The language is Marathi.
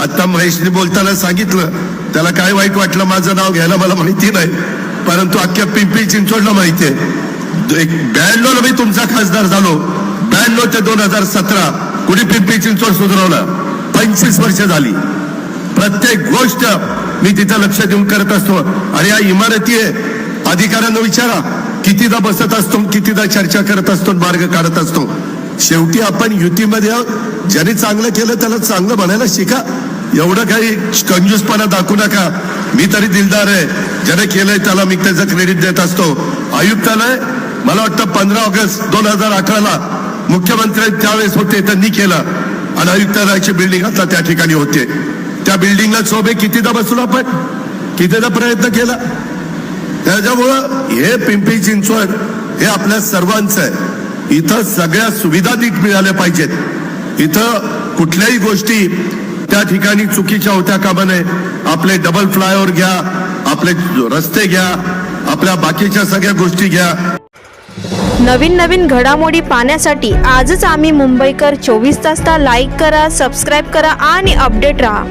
आता महेशने बोलताना सांगितलं, त्याला काय वाईट वाटलं माझं नाव घ्यायला मला माहिती नाही, परंतु अख्ख्या पिंपरी चिंचवडला माहिती आहे. 92 मी तुमचा खासदार झालो. 92 ते 2017 कुणी पिंपरी चिंचवड सुधारवलं? 25 वर्ष झाली. प्रत्येक गोष्ट मी तिथं लक्ष देऊन करत असतो. आणि या इमारती आहे, अधिकाऱ्यांना विचारा, कितीदा बसत असतो, कितीदा चर्चा करत असतो, मार्ग काढत असतो. शेवटी आपण युतीमध्ये ज्याने चांगलं केलं त्याला चांगलं म्हणायला शिका. एवढं काही कंजूसपणा दाखवू नका. मी तरी दिलदार आहे, ज्याने केलंय त्याला मी त्याचं क्रेडिट देत असतो. आयुक्तालय मला वाटतं 15 ऑगस्ट 2018 मुख्यमंत्री त्यावेळेस होते, त्यांनी केलं. आणि आयुक्तालयाची बिल्डिंग आता त्या ठिकाणी होते. त्या बिल्डिंगला शोभे कितीदा बसलो आपण, कितीदा प्रयत्न केला. त्याच्यामुळं हे पिंपरी चिंचवड हे आपल्या सर्वांचं आहे. इथं सगळ्या सुविधा नीट मिळाल्या पाहिजेत. इथं कुठल्याही गोष्टी त्या ठिकाणी चुकीच्या होत्या कामा नये. आपले डबल फ्लायओव्हर घ्या, आपले रस्ते घ्या, आपल्या बाकीच्या सगळ्या गोष्टी घ्या. नवीन घडामोडी पाहण्यासाठी आजच आम्ही मुंबईकर 24 तासला लाईक करा, सबस्क्राईब करा आणि अपडेट रहा.